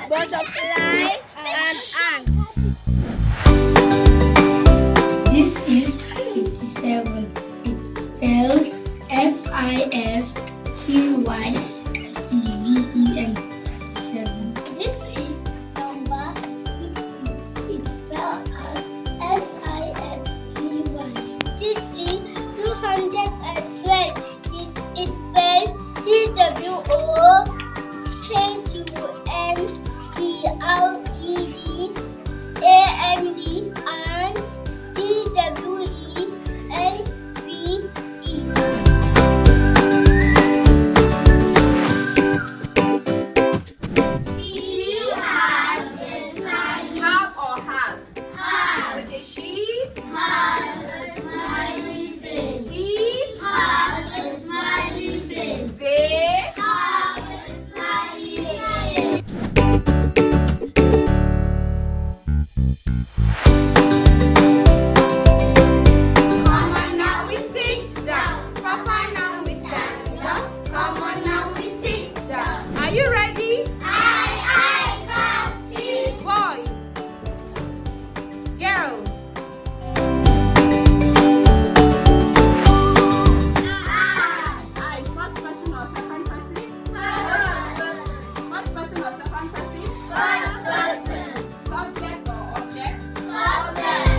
Butterfly and ant. This is 57. It's spelled FIFTYSEVEN. 57. This is number 60. It's spelled as SIXTY. This is 212. It's spelled TWOKUNTREDAND and TWELVE. Have or has? With a she? Has a smiley face. He? Has a smiley face. They? Have a smiley face. Mama, now we sit down. Papa, now we stand up. Come on, now we sit down. Are you ready? Captain. Boy. Girl. I. First person or second person? First person or second person? First person. Subject or object? Subject.